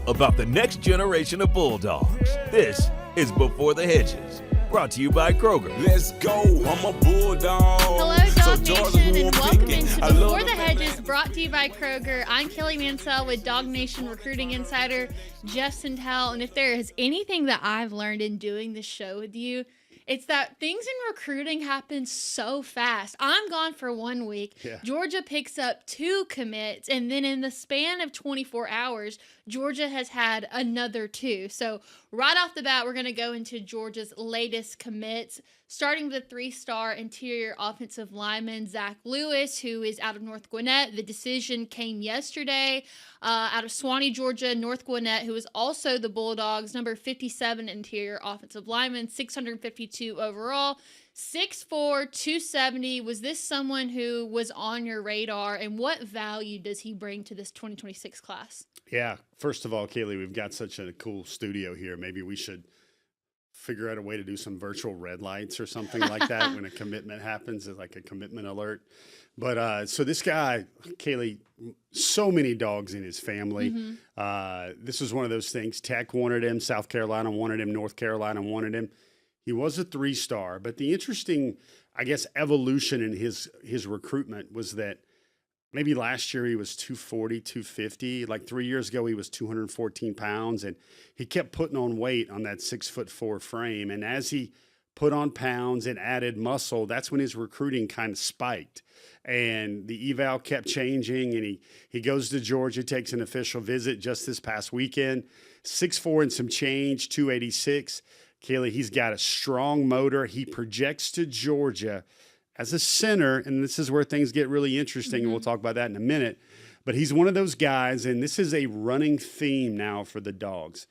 about the next generation of Bulldogs. This is Before the Hedges, brought to you by Kroger. Let's go, I'm a Bulldog. Hello, DawgNation, and welcome into Before the Hedges, brought to you by Kroger. I'm Kaylee Mansell with DawgNation recruiting insider Jeff Sentell, and if there is anything that I've learned in doing this show with you, it's that things in recruiting happen so fast. I'm gone for 1 week. Yeah. Georgia picks up 2 commits, and then in the span of 24 hours, Georgia has had another 2. So right off the bat, we're going to go into Georgia's latest commits, starting with the 3-star interior offensive lineman, Zach Lewis, who is out of North Gwinnett. The decision came yesterday out of Swanee, Georgia. North Gwinnett, who is also the Bulldogs' number 57 interior offensive lineman, 652 overall, 6'4", 270. Was this someone who was on your radar, and what value does he bring to this 2026 class? Yeah, first of all, Kaylee, we've got such a cool studio here. Maybe we should figure out a way to do some virtual red lights or something like that when a commitment happens, like a commitment alert. But so this guy, Kaylee, so many dogs in his family. Mm-hmm. This was one of those things. Tech wanted him. South Carolina wanted him. North Carolina wanted him. He was a 3-star. But the interesting, I guess, evolution in his recruitment was that maybe last year he was 240, 250. Like 3 years ago, he was 214 pounds. And he kept putting on weight on that 6'4" frame. And as he put on pounds and added muscle, that's when his recruiting kind of spiked. And the eval kept changing. And he goes to Georgia, takes an official visit just this past weekend. 6'4" and some change, 286. Kaylee, he's got a strong motor. He projects to Georgia as a center, and this is where things get really interesting, and we'll talk about that in a minute. But he's one of those guys, and this is a running theme now for the Dogs.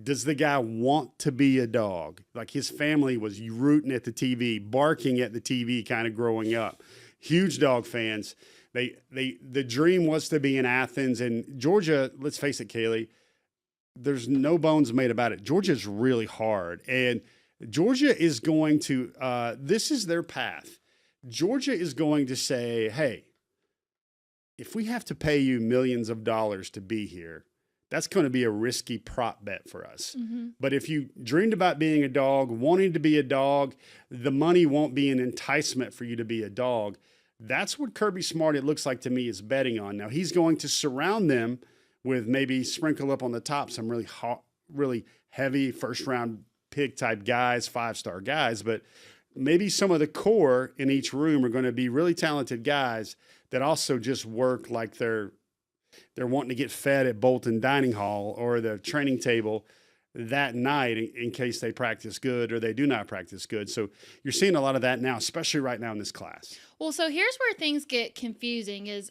Does the guy want to be a dog? Like his family was rooting at the TV, barking at the TV kind of growing up. Huge dog fans. The dream was to be in Athens, and Georgia, let's face it, Kaylee, there's no bones made about it. Georgia's really hard, and Georgia is going to this is their path. Georgia is going to say, hey, if we have to pay you millions of dollars to be here, that's going to be a risky prop bet for us. Mm-hmm. But if you dreamed about being a dog, wanting to be a dog, the money won't be an enticement for you to be a dog. That's what Kirby Smart, it looks like to me, is betting on. Now, he's going to surround them with maybe sprinkle up on the top some really hot, really heavy first-round pick type guys, 5-star guys, but maybe some of the core in each room are going to be really talented guys that also just work like they're wanting to get fed at Bolton Dining Hall or the training table that night in case they practice good or they do not practice good. So you're seeing a lot of that now, especially right now in this class. Well, so here's where things get confusing is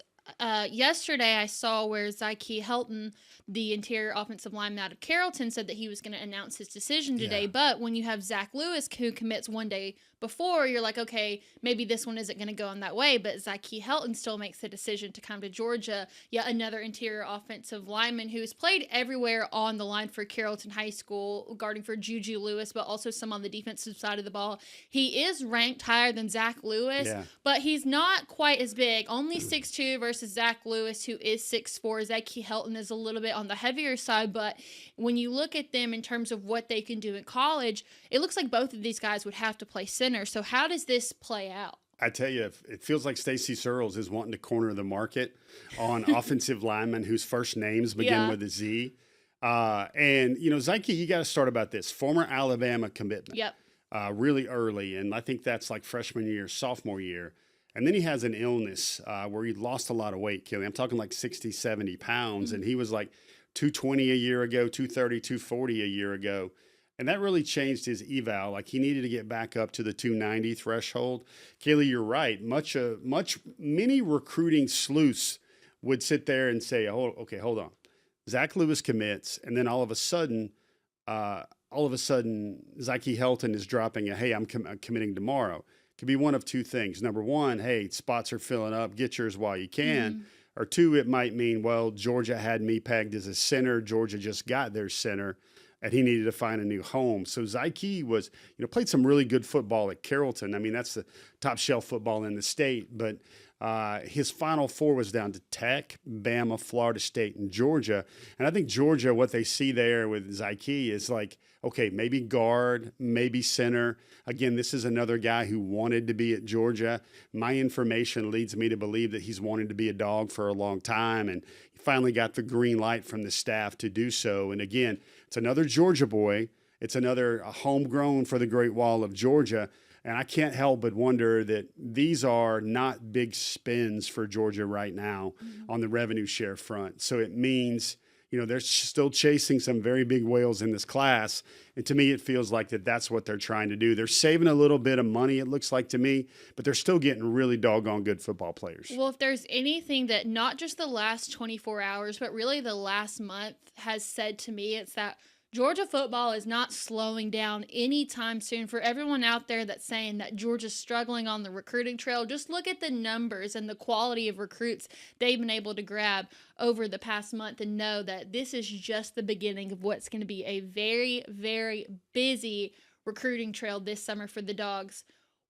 yesterday I saw where Zyke Helton, the interior offensive lineman out of Carrollton, said that he was going to announce his decision today. Yeah. But when you have Zach Lewis, who commits one day before, you're like, okay, maybe this one isn't going to go on that way. But Zyke Helton still makes the decision to come to Georgia. Yet another interior offensive lineman who's played everywhere on the line for Carrollton High School, guarding for Juju Lewis, but also some on the defensive side of the ball. He is ranked higher than Zach Lewis, but he's not quite as big. Only 6'2" versus Zach Lewis, who is 6'4". Zyke Helton is a little bit on the heavier side, but when you look at them in terms of what they can do in college, it looks like both of these guys would have to play center. So how does this play out? I tell you, it feels like Stacey Searles is wanting to corner the market on offensive linemen whose first names begin with a Z. And, you know, Zyke, you got to start about this. Former Alabama commitment. Yep. Really early, and I think that's like freshman year, sophomore year. And then he has an illness where he lost a lot of weight, Kelly. I'm talking like 60, 70 pounds, mm-hmm. and he was like 220 a year ago, 230, 240 a year ago. And that really changed his eval. Like he needed to get back up to the 290 threshold. Kaylee, you're right. Many recruiting sleuths would sit there and say, hold on. Zach Lewis commits, and then all of a sudden, Zyke Helton is dropping hey, I'm committing tomorrow. Could be one of two things. Number one, hey, spots are filling up. Get yours while you can. Mm-hmm. Or two, it might mean, well, Georgia had me pegged as a center. Georgia just got their center, and he needed to find a new home. So Zyke was, played some really good football at Carrollton. I mean, that's the top shelf football in the state. But His Final Four was down to Tech, Bama, Florida State, and Georgia. And I think Georgia, what they see there with Zyke is like, okay, maybe guard, maybe center. Again, this is another guy who wanted to be at Georgia. My information leads me to believe that he's wanted to be a Dawg for a long time, and he finally got the green light from the staff to do so. And again, it's another Georgia boy. It's another homegrown for the Great Wall of Georgia. And I can't help but wonder that these are not big spends for Georgia right now on the revenue share front. So it means, they're still chasing some very big whales in this class. And to me, it feels like that's what they're trying to do. They're saving a little bit of money, it looks like to me, but they're still getting really doggone good football players. Well, if there's anything that not just the last 24 hours, but really the last month has said to me, it's that Georgia football is not slowing down anytime soon. For everyone out there that's saying that Georgia's struggling on the recruiting trail, just look at the numbers and the quality of recruits they've been able to grab over the past month and know that this is just the beginning of what's going to be a very, very busy recruiting trail this summer for the Dawgs.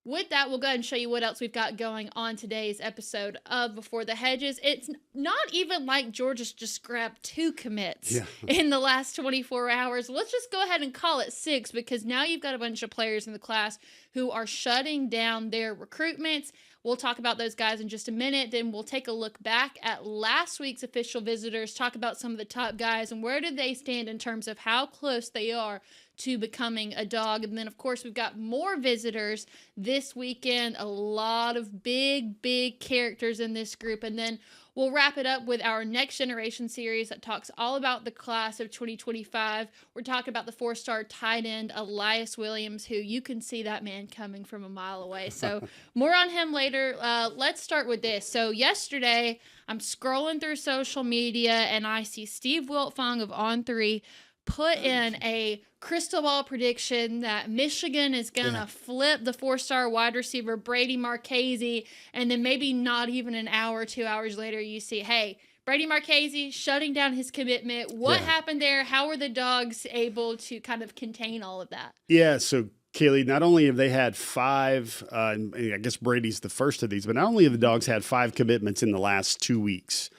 With that, we'll go ahead and show you what else we've got going on today's episode of Before the Hedges. It's not even like Georgia's just grabbed 2 commits in the last 24 hours. Let's just go ahead and call it 6, because now you've got a bunch of players in the class who are shutting down their recruitments. We'll talk about those guys in just a minute. Then we'll take a look back at last week's official visitors, talk about some of the top guys and where do they stand in terms of how close they are to becoming a Dawg. And then, of course, we've got more visitors this weekend, a lot of big characters in this group. And then we'll wrap it up with our Next Generation series that talks all about the class of 2025. We're talking about the 4-star tight end, Elyiss Williams, who you can see that man coming from a mile away. So more on him later. Let's start with this. So yesterday, I'm scrolling through social media, and I see Steve Wiltfong of On3 put in a crystal ball prediction that Michigan is going to flip the 4-star wide receiver Brady Marchese, and then maybe not even an hour, 2 hours later, you see, hey, Brady Marchese shutting down his commitment. What happened there? How were the Dawgs able to kind of contain all of that? Yeah, so Kaylee, not only have they had 5, and I guess Brady's the first of these, but not only have the Dawgs had 5 commitments in the last 2 weeks,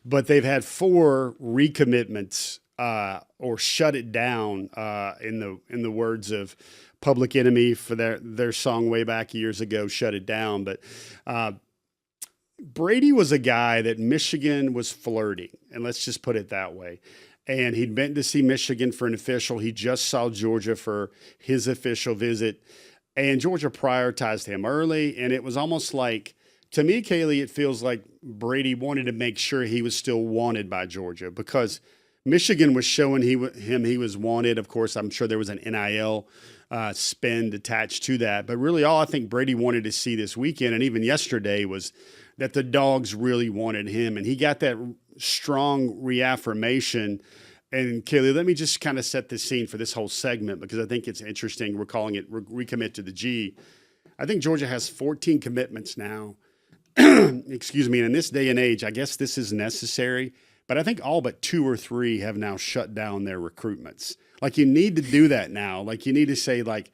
but they've had 4 recommitments or shut it down, in the words of Public Enemy for their song way back years ago, Shut It Down. But Brady was a guy that Michigan was flirting, and let's just put it that way. And he'd been to see Michigan for an official. He just saw Georgia for his official visit, and Georgia prioritized him early. And it was almost like, to me, Kaylee, it feels like Brady wanted to make sure he was still wanted by Georgia, because Michigan was showing he was wanted. Of course, I'm sure there was an NIL spend attached to that. But really all I think Brady wanted to see this weekend, and even yesterday, was that the Dawgs really wanted him. And he got that strong reaffirmation. And Kaylee, let me just kind of set the scene for this whole segment, because I think it's interesting. We're calling it Recommit to the G. I think Georgia has 14 commitments now. Excuse me. And in this day and age, I guess this is necessary. But I think all but 2 or 3 have now shut down their recruitments. Like, you need to do that now. Like, you need to say, like,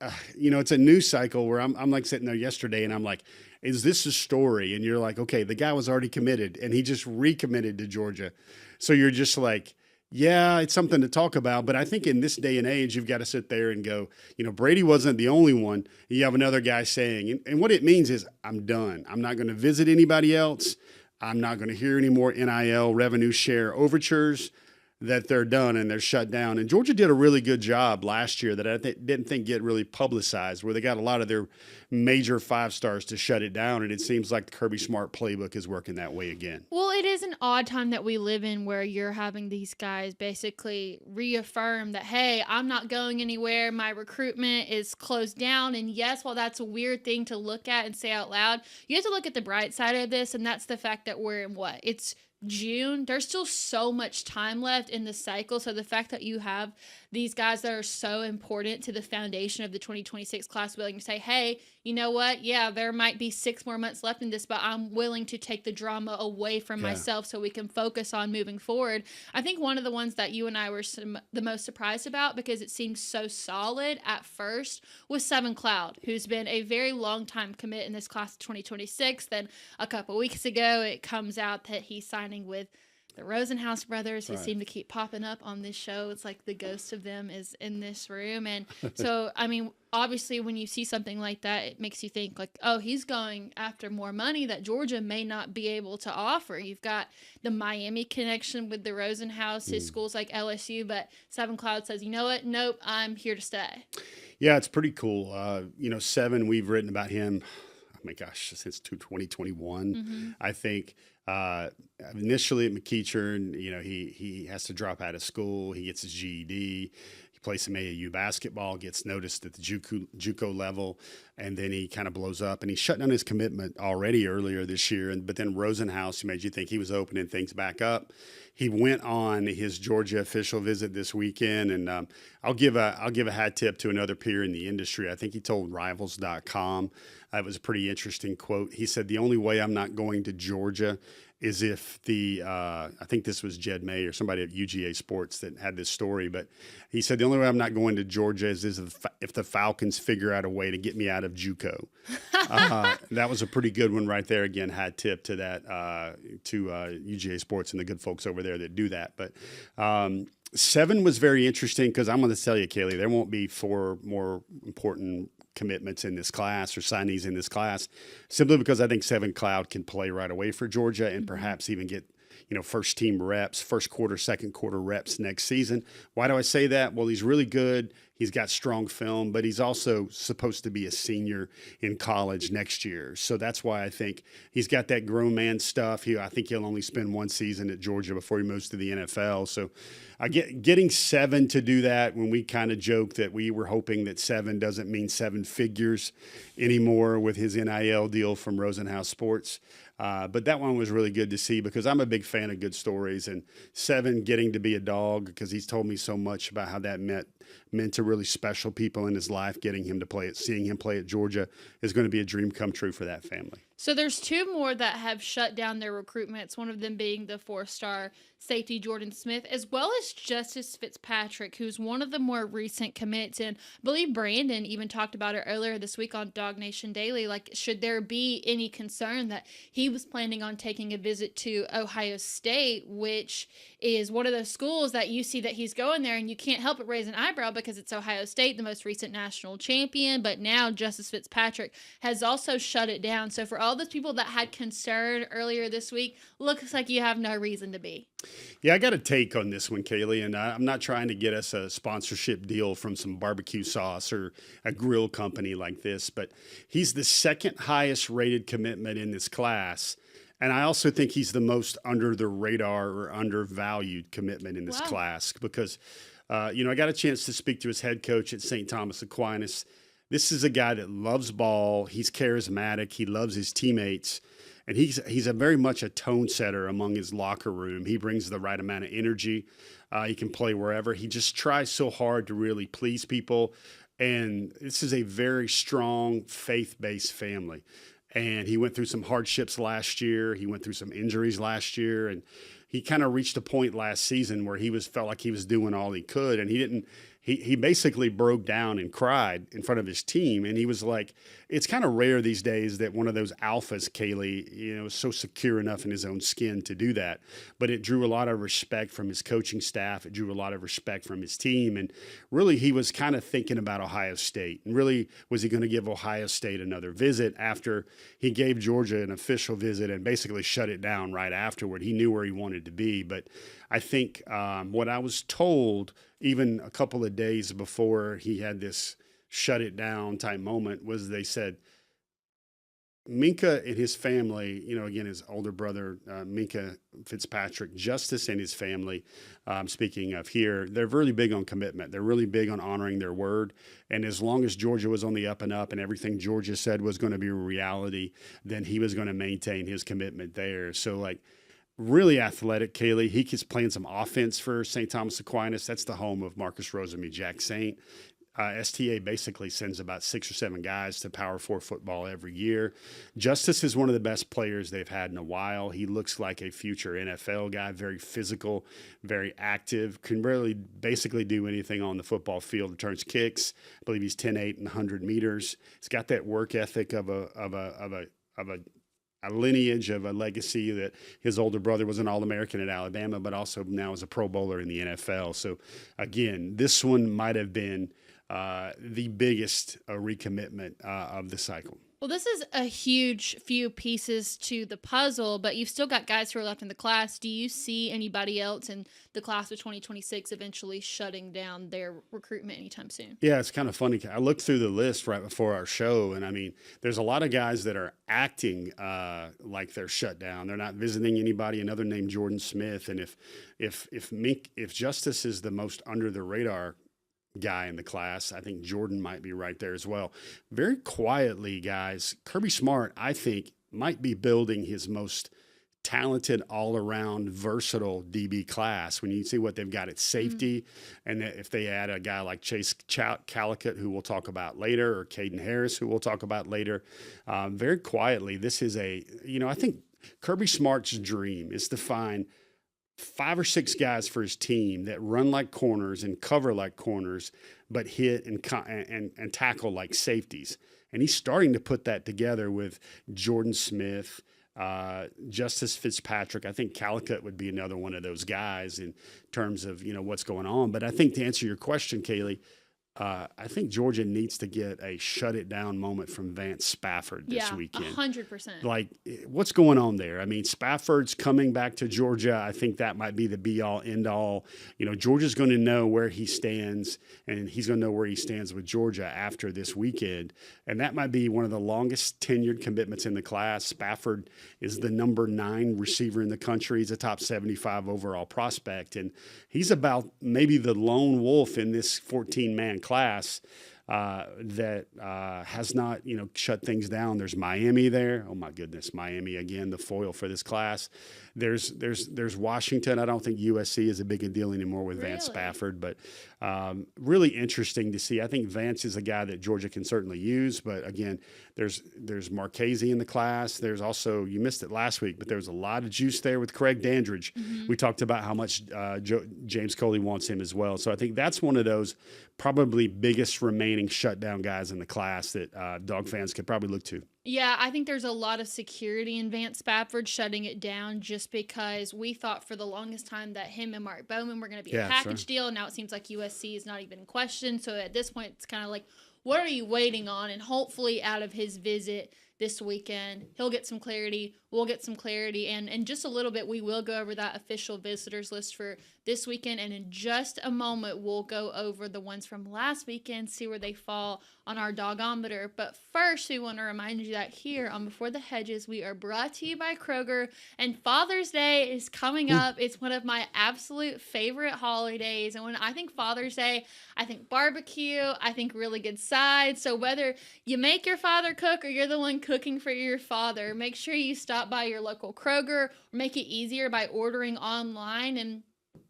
it's a news cycle where I'm like sitting there yesterday and I'm like, is this a story? And you're like, okay, the guy was already committed and he just recommitted to Georgia. So you're just like, yeah, it's something to talk about. But I think in this day and age, you've got to sit there and go, Brady wasn't the only one. You have another guy saying, and what it means is, I'm done. I'm not going to visit anybody else. I'm not going to hear any more NIL revenue share overtures, that they're done and they're shut down. And Georgia did a really good job last year that I didn't think get really publicized, where they got a lot of their major 5-stars to shut it down. And it seems like the Kirby Smart playbook is working that way again. Well, it is an odd time that we live in where you're having these guys basically reaffirm that, hey, I'm not going anywhere. My recruitment is closed down. And yes, while that's a weird thing to look at and say out loud, you have to look at the bright side of this. And that's the fact that we're in It's June. There's still so much time left in the cycle. So the fact that you have these guys that are so important to the foundation of the 2026 class willing to say, hey, you know what? Yeah, there might be 6 more months left in this, but I'm willing to take the drama away from myself so we can focus on moving forward. I think one of the ones that you and I were the most surprised about, because it seemed so solid at first, was Seven Cloud, who's been a very long time commit in this class of 2026. Then a couple weeks ago, it comes out that he's signing with the Rosenhaus brothers, who seem to keep popping up on this show. It's like the ghost of them is in this room. And so, I mean, obviously when you see something like that, it makes you think like, oh, he's going after more money that Georgia may not be able to offer. You've got the Miami connection with the Rosenhaus, his schools like LSU, but Seven Cloud says, you know what? Nope, I'm here to stay. Yeah, it's pretty cool. Seven, we've written about him, oh my gosh, since 2021, I think. Initially at McEachern, he has to drop out of school. He gets his GED. He plays some AAU basketball, gets noticed at the JUCO level, and then he kind of blows up. And he shut down his commitment already earlier this year. But then Rosenhaus, who made you think he was opening things back up, he went on his Georgia official visit this weekend. And I'll give a hat tip to another peer in the industry. I think he told Rivals.com. It was a pretty interesting quote. He said, the only way I'm not going to Georgia is if I think this was Jed May or somebody at UGA Sports that had this story, but he said, the only way I'm not going to Georgia is if the Falcons figure out a way to get me out of JUCO. That was a pretty good one right there. Again, hat tip to that, to UGA Sports and the good folks over there that do that. But Seven was very interesting because I'm going to tell you, Kaylee, there won't be 4 more important commitments in this class or signees in this class, simply because I think Seven Cloud can play right away for Georgia and perhaps even get, first team reps, first quarter, second quarter reps next season. Why do I say that? Well, he's really good. He's got strong film, but he's also supposed to be a senior in college next year. So that's why I think he's got that grown man stuff. I think he'll only spend 1 season at Georgia before he moves to the NFL. So getting Seven to do that, when we kind of joke that we were hoping that Seven doesn't mean 7 figures anymore with his NIL deal from Rosenhaus Sports. But that one was really good to see because I'm a big fan of good stories, and Seven getting to be a dog, because he's told me so much about how that meant to really special people in his life. Seeing him play at Georgia is going to be a dream come true for that family. So there's 2 more that have shut down their recruitments, one of them being the 4-star safety Jordan Smith, as well as Justice Fitzpatrick, who's one of the more recent commits. And I believe Brandon even talked about it earlier this week on DawgNation Daily. Like, should there be any concern that he was planning on taking a visit to Ohio State, which is one of those schools that you see that he's going there and you can't help but raise an eyebrow because it's Ohio State, the most recent national champion. But now Justice Fitzpatrick has also shut it down. So for all those people that had concern earlier this week, looks like you have no reason to be. Yeah, I got a take on this one, Kaylee, and I'm not trying to get us a sponsorship deal from some barbecue sauce or a grill company like this, but he's the second highest rated commitment in this class. And I also think he's the most under the radar or undervalued commitment in this class because, I got a chance to speak to his head coach at St. Thomas Aquinas. This is a guy that loves ball. He's charismatic. He loves his teammates. And he's a very much a tone setter among his locker room. He brings the right amount of energy. He can play wherever. He just tries so hard to really please people. And this is a very strong faith-based family. And he went through some hardships last year. He went through some injuries last year. And he kind of reached a point last season where felt like he was doing all he could. And he basically broke down and cried in front of his team. And he was like, it's kind of rare these days that one of those alphas, Kaylee, is so secure enough in his own skin to do that. But it drew a lot of respect from his coaching staff. It drew a lot of respect from his team. And really, he was kind of thinking about Ohio State. And really, was he going to give Ohio State another visit after he gave Georgia an official visit and basically shut it down right afterward? He knew where he wanted to be. But I think what I was told, even a couple of days before he had this shut it down type moment, was they said Minka and his family, again, his older brother, Minka Fitzpatrick, Justice and his family, speaking of here, they're really big on commitment. They're really big on honoring their word. And as long as Georgia was on the up and up and everything Georgia said was going to be a reality, then he was going to maintain his commitment there. So really athletic, Kaylee. He's playing some offense for St. Thomas Aquinas. That's the home of Marcus Rosemy, Jack Saint. STA basically sends about 6 or 7 guys to Power 4 football every year. Justice is one of the best players they've had in a while. He looks like a future NFL guy, very physical, very active, can really basically do anything on the football field, returns kicks. I believe he's 10-8 and 100 meters. He's got that work ethic of a lineage, of a legacy that his older brother was an All-American at Alabama, but also now is a Pro Bowler in the NFL. So, again, this one might have been the biggest recommitment of the cycle. Well, this is a huge few pieces to the puzzle, but you've still got guys who are left in the class. Do you see anybody else in the class of 2026 eventually shutting down their recruitment anytime soon? Yeah, it's kind of funny. I looked through the list right before our show, and I mean, there's a lot of guys that are acting like they're shut down. They're not visiting anybody. Another named Jordan Smith, and if Justice is the most under the radar guy in the class, I think Jordan might be right there as well. Very quietly, guys, Kirby Smart, I think, might be building his most talented, all-around, versatile DB class. When you see what they've got at safety, and if they add a guy like Chase Calicut, who we'll talk about later, or Caden Harris, who we'll talk about later, very quietly, this is I think Kirby Smart's dream is to find 5 or 6 guys for his team that run like corners and cover like corners, but hit and tackle like safeties. And he's starting to put that together with Jordan Smith, Justice Fitzpatrick. I think Calicut would be another one of those guys in terms of, what's going on. But I think to answer your question, Kaylee, I think Georgia needs to get a shut it down moment from Vance Spafford this weekend. 100%. Like, what's going on there? I mean, Spafford's coming back to Georgia. I think that might be the be all end all. Georgia's going to know where he stands, and he's going to know where he stands with Georgia after this weekend. And that might be one of the longest tenured commitments in the class. Spafford is the number 9 receiver in the country. He's a top 75 overall prospect. And he's about maybe the lone wolf in this 14-man class that has not, shut things down. There's Miami there. Oh my goodness, Miami again, the foil for this class. There's Washington. I don't think USC is a big a deal anymore with Vance Spafford, but really interesting to see. I think Vance is a guy that Georgia can certainly use, but again, there's Marchese in the class. There's also, you missed it last week, but there's a lot of juice there with Craig Dandridge. Mm-hmm. We talked about how much James Coley wants him as well. So I think that's one of those probably biggest remaining shutdown guys in the class that Dog fans could probably look to. Yeah, I think there's a lot of security in Vance Spafford shutting it down just because we thought for the longest time that him and Mark Bowman were going to be a package deal. Now it seems like USC is not even in question. So at this point, it's kind of like, what are you waiting on? And hopefully out of his visit this weekend, he'll get some clarity. We'll get some clarity. And in just a little bit, we will go over that official visitors list for this weekend. And in just a moment, we'll go over the ones from last weekend, see where they fall on our Dawgometer. But first, we want to remind you that here on Before the Hedges, we are brought to you by Kroger. And Father's Day is coming up. It's one of my absolute favorite holidays. And when I think Father's Day, I think barbecue. I think really good sides. So whether you make your father cook or you're the one cooking for your father, make sure you stop by your local Kroger, or make it easier by ordering online, and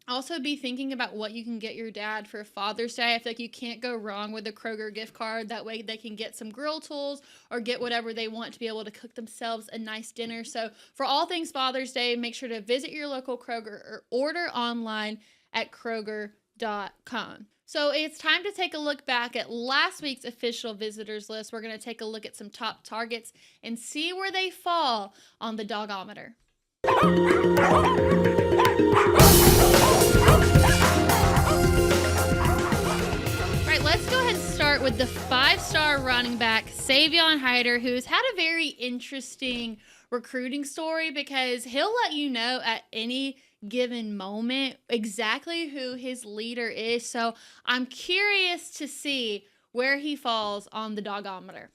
also be thinking about what you can get your dad for Father's Day. I feel like you can't go wrong with a Kroger gift card. That way they can get some grill tools or get whatever they want to be able to cook themselves a nice dinner. So for all things Father's Day, make sure to visit your local Kroger or order online at Kroger.com. So it's time to take a look back at last week's official visitors list. We're going to take a look at some top targets and see where they fall on the Dawgometer. All right, let's go ahead and start with the 5-star running back, Savion Hyder, who's had a very interesting recruiting story because he'll let you know at any given moment exactly who his leader is. So I'm curious to see where he falls on the Dawgometer.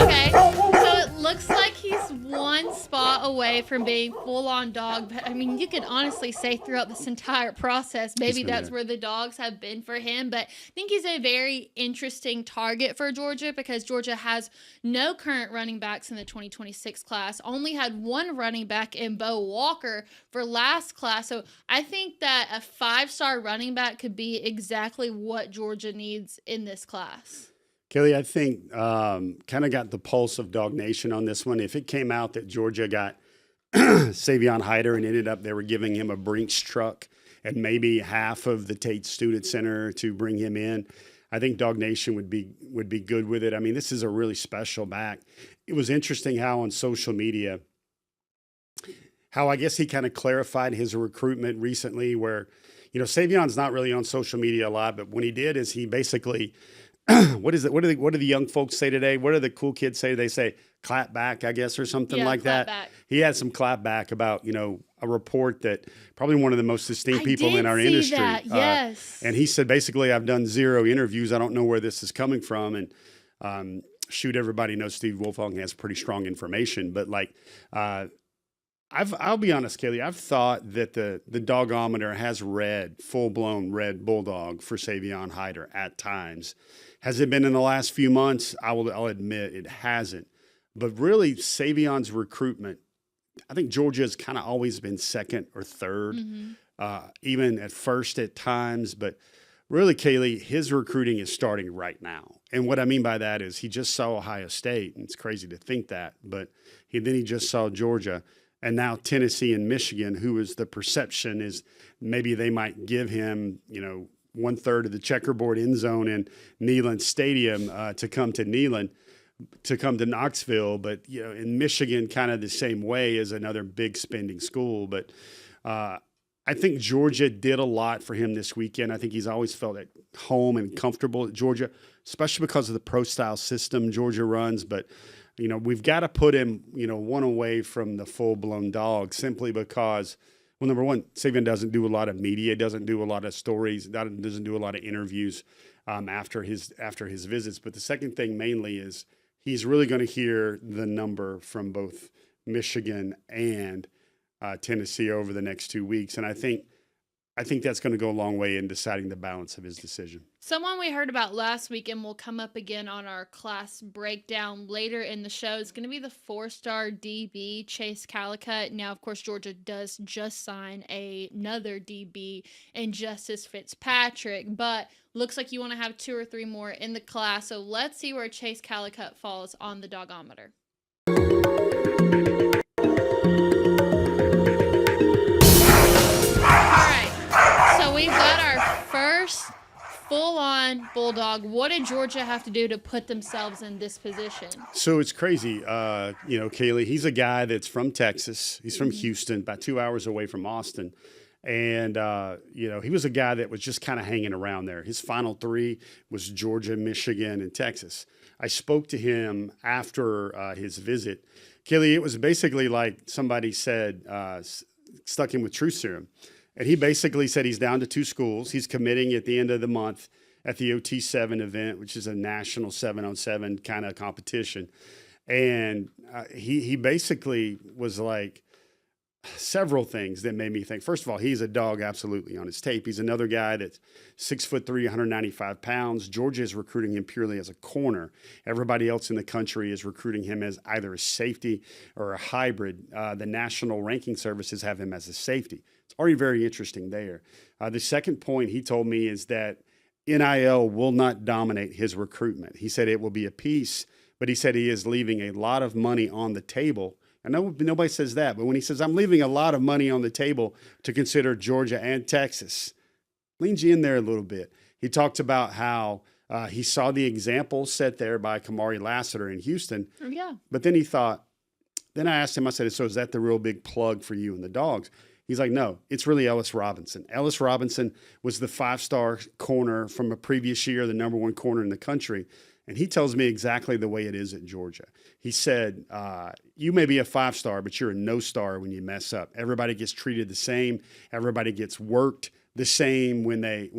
Okay, so it looks like he's one spot away from being full-on dog. But, I mean, you could honestly say throughout this entire process, maybe that's where the dogs have been for him. But I think he's a very interesting target for Georgia because Georgia has no current running backs in the 2026 class, only had one running back in Bo Walker for last class. So I think that a 5-star running back could be exactly what Georgia needs in this class. Kaylee, I think kind of got the pulse of DawgNation on this one. If it came out that Georgia got Savion Hyder and ended up they were giving him a Brinks truck and maybe half of the Tate Student Center to bring him in, I think DawgNation would be good with it. I mean, this is a really special back. It was interesting how on social media, how I guess he kind of clarified his recruitment recently where, Savion's not really on social media a lot, but when he did is he basically – what is it? What do the young folks say today? What do the cool kids say? They say clap back, I guess, or something like that. Back. He had some clap back about, a report that probably one of the most esteemed people in our industry. Yes. And he said, basically, I've done 0 interviews. I don't know where this is coming from. And everybody knows Steve Wolfong has pretty strong information. But I'll be honest, Kaylee, I've thought that the dogometer has read full-blown red bulldog for Savion Hyder at times. Has it been in the last few months? I'll admit it hasn't. But really, Savion's recruitment, I think Georgia has kind of always been second or third, even at first at times. But really, Kaylee, his recruiting is starting right now. And what I mean by that is he just saw Ohio State, and it's crazy to think that. But then he just saw Georgia. And now Tennessee and Michigan, who is the perception is maybe they might give him, 1/3 of the checkerboard end zone in Neyland Stadium to come to Knoxville. But, in Michigan, kind of the same way as another big spending school. But I think Georgia did a lot for him this weekend. I think he's always felt at home and comfortable at Georgia, especially because of the pro-style system Georgia runs. But we've got to put him, one away from the full-blown dog simply because, well, number one, Savion doesn't do a lot of media, doesn't do a lot of stories, doesn't do a lot of interviews after his visits. But the second thing mainly is he's really going to hear the number from both Michigan and Tennessee over the next 2 weeks. And I think that's going to go a long way in deciding the balance of his decision. Someone we heard about last week and will come up again on our class breakdown later in the show is going to be the 4-star DB, Chase Calicut. Now, of course, Georgia does just sign another DB in Justice Fitzpatrick, but looks like you want to have 2 or 3 more in the class. So let's see where Chase Calicut falls on the dogometer. We've got our first full-on Bulldog. What did Georgia have to do to put themselves in this position? So it's crazy. Kaylee, he's a guy that's from Texas. He's from Houston, about 2 hours away from Austin. And, he was a guy that was just kind of hanging around there. His final 3 was Georgia, Michigan, and Texas. I spoke to him after his visit. Kaylee, it was basically like somebody said, stuck him with truth serum. And he basically said he's down to 2 schools. He's committing at the end of the month at the OT7 event, which is a national 7-on-7 kind of competition. And he basically was like several things that made me think. First of all, he's a dog absolutely on his tape. He's another guy that's 6'3", 195 pounds. Georgia is recruiting him purely as a corner. Everybody else in the country is recruiting him as either a safety or a hybrid. The national ranking services have him as a safety. It's already very interesting there. The second point he told me is that NIL will not dominate his recruitment. He said it will be a piece, but he said he is leaving a lot of money on the table. I know nobody says that, but when he says, I'm leaving a lot of money on the table to consider Georgia and Texas, leans you in there a little bit. He talked about how he saw the example set there by Kamari Lassiter in Houston. Oh, yeah. But then then I asked him, I said, so is that the real big plug for you and the Dogs? He's like, no, it's really Elyiss Robinson. Elyiss Robinson was the 5-star corner from a previous year, the number 1 corner in the country. And he tells me exactly the way it is at Georgia. He said, you may be a 5-star, but you're a no-star when you mess up. Everybody gets treated the same. Everybody gets worked the same when they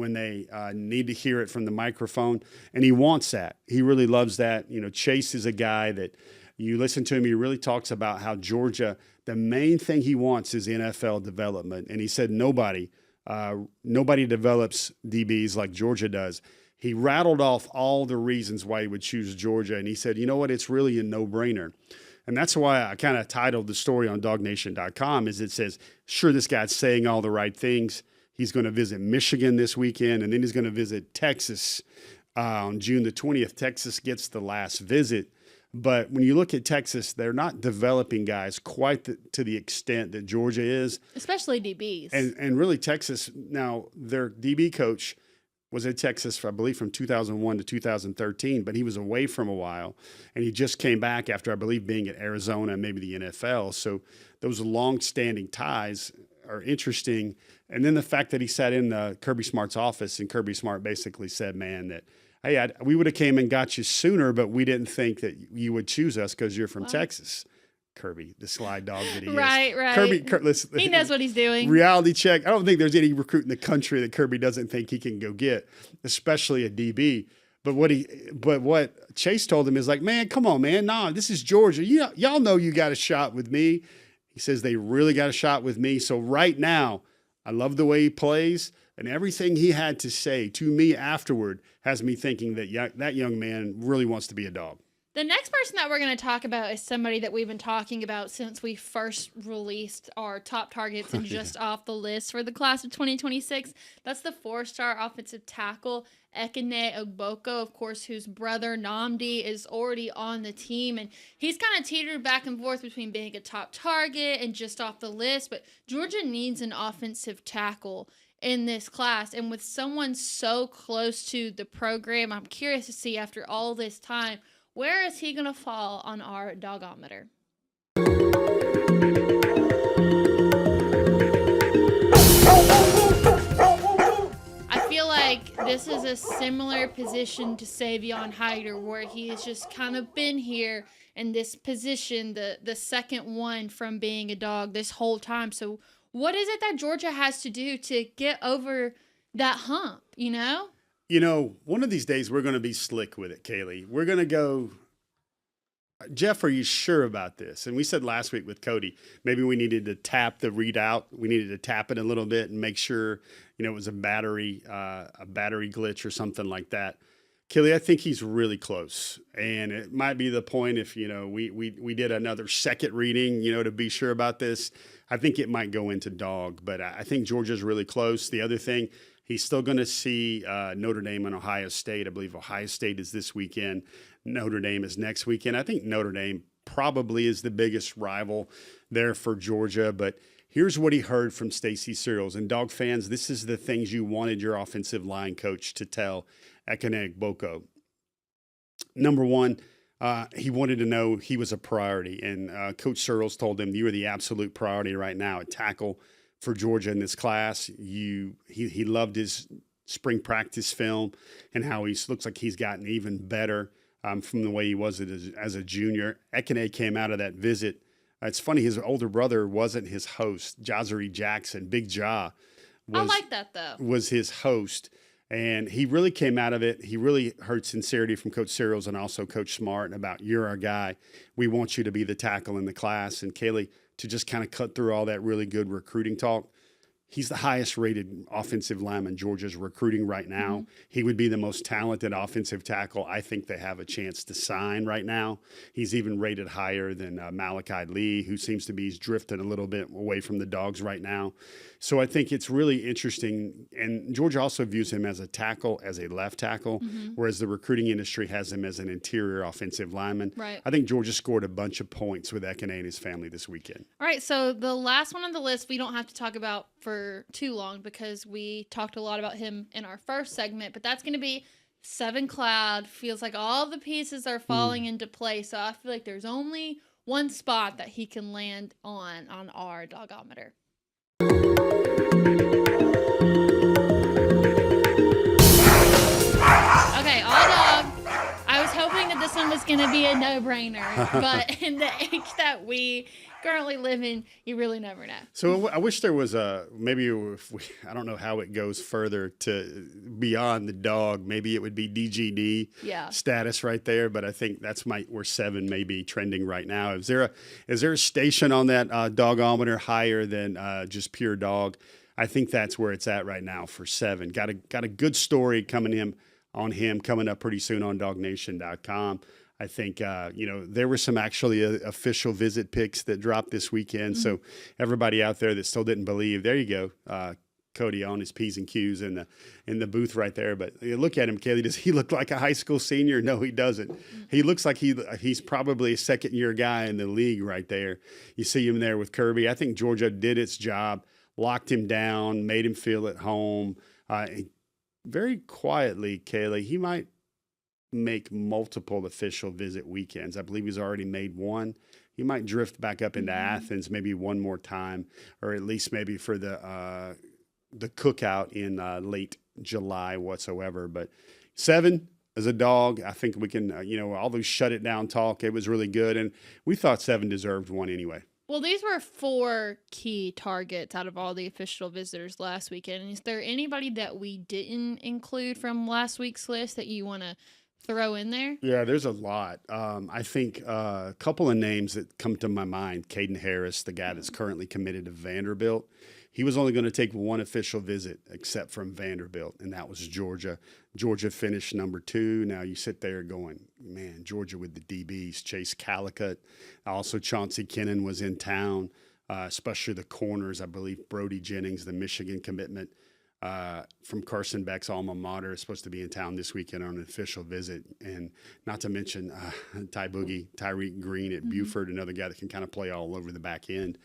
need to hear it from the microphone. And he wants that. He really loves that. Chase is a guy that you listen to him, he really talks about how Georgia the main thing he wants is NFL development. And he said nobody develops DBs like Georgia does. He rattled off all the reasons why he would choose Georgia. And he said, you know what, it's really a no-brainer. And that's why I kind of titled the story on DawgNation.com is it says, sure, this guy's saying all the right things. He's going to visit Michigan this weekend, and then he's going to visit Texas on June the 20th. Texas gets the last visit. But when you look at Texas, they're not developing guys quite to the extent that Georgia is. Especially DBs. And really Texas, now their DB coach was at Texas, I believe, from 2001 to 2013, but he was away from a while. And he just came back after, I believe, being at Arizona and maybe the NFL. So those long-standing ties are interesting. And then the fact that he sat in Kirby Smart's office, and Kirby Smart basically said, man, that, hey, we would have came and got you sooner, but we didn't think that you would choose us because you're from Texas. Kirby, the sly dog that he is. Right. Listen, he knows what he's doing. Reality check. I don't think there's any recruit in the country that Kirby doesn't think he can go get, especially a DB. But what Chase told him is like, man, come on, man. Nah, this is Georgia. Y'all know you got a shot with me. He says they really got a shot with me. So right now, I love the way he plays. And everything he had to say to me afterward has me thinking that that young man really wants to be a Dawg. The next person that we're going to talk about is somebody that we've been talking about since we first released our top targets and just off the list for the class of 2026. That's the 4-star offensive tackle, Ekene Ogboko, of course, whose brother Nnamdi is already on the team. And he's kind of teetered back and forth between being a top target and just off the list. But Georgia needs an offensive tackle in this class. And with someone so close to the program, I'm curious to see after all this time, where is he going to fall on our Dawgometer? I feel like this is a similar position to Savion Hyder, where he has just kind of been here in this position, the second one from being a Dawg this whole time. So what is it that Georgia has to do to get over that hump, you know? You know, one of these days we're going to be slick with it, Kaylee. We're going to go, Jeff, are you sure about this? And we said last week with Cody, maybe we needed to tap the readout. We needed to tap it a little bit and make sure, it was a battery glitch or something like that. Kaylee, I think he's really close. And it might be the point if, we did another second reading, to be sure about this. I think it might go into Dawg, but I think Georgia's really close. The other thing, he's still going to see Notre Dame and Ohio State. I believe Ohio State is this weekend. Notre Dame is next weekend. I think Notre Dame probably is the biggest rival there for Georgia. But here's what he heard from Stacy Searles. And Dawg fans, this is the things you wanted your offensive line coach to tell Ekene Ogboko. Number one, he wanted to know he was a priority. And Coach Searles told him, you are the absolute priority right now at tackle for Georgia in this class. He loved his spring practice film and how he looks like he's gotten even better from the way he was as a junior. Ekene came out of that visit. It's funny, his older brother wasn't his host. Jazari Jackson, Big Ja, I like that though. Was his host. And he really came out of it. He really heard sincerity from Coach Searles and also Coach Smart about, you're our guy. We want you to be the tackle in the class. And Kaylee, to just kind of cut through all that really good recruiting talk, he's the highest rated offensive lineman Georgia's recruiting right now. Mm-hmm. He would be the most talented offensive tackle I think they have a chance to sign right now. He's even rated higher than Malachi Lee, who seems to be drifting a little bit away from the Dogs right now. So I think it's really interesting. And Georgia also views him as a tackle, as a left tackle, whereas the recruiting industry has him as an interior offensive lineman. Right. I think Georgia scored a bunch of points with Ekene and his family this weekend. All right, so the last one on the list we don't have to talk about for too long because we talked a lot about him in our first segment, but that's going to be Seven Cloud. Feels like all the pieces are falling into place, so I feel like there's only one spot that he can land on our Dawgometer. Okay, all Dawg. I was hoping that this one was going going to be a no-brainer. But in the age that we currently live in, you really never know. So I wish there was I don't know how it goes further to beyond the dog. Maybe it would be DGD status right there, but I think that's where 7 may be trending right now. Is there a station on that dogometer higher than just pure dog? I think that's where it's at right now for 7. Got a good story coming up pretty soon on DawgNation.com. I think, there were some actually official visit pics that dropped this weekend. Mm-hmm. So everybody out there that still didn't believe, there you go. Cody on his P's and Q's in the booth right there. But you look at him, Kaylee, does he look like a high school senior? No, he doesn't. Mm-hmm. He looks like he's probably a second-year guy in the league right there. You see him there with Kirby. I think Georgia did its job, locked him down, made him feel at home. Very quietly, Kaylee, he might make multiple official visit weekends. I believe he's already made one. He might drift back up into Athens maybe one more time, or at least maybe for the cookout in late July whatsoever. But 7 as a dog, I think we can, all those shut it down talk, it was really good. And we thought 7 deserved one anyway. Well, these were 4 key targets out of all the official visitors last weekend. Is there anybody that we didn't include from last week's list that you want to throw in there? Yeah, there's a lot. I think a couple of names that come to my mind. Caden Harris, the guy that's currently committed to Vanderbilt. He was only going to take one official visit except from Vanderbilt, and that was Georgia. Georgia finished number 2. Now you sit there going, man, Georgia with the DBs. Chase Calicut. Also Chauncey Kennan was in town, especially the corners. I believe Brody Jennings, the Michigan commitment from Carson Beck's alma mater, is supposed to be in town this weekend on an official visit. And not to mention Tyreek Green at Buford, another guy that can kind of play all over the back end.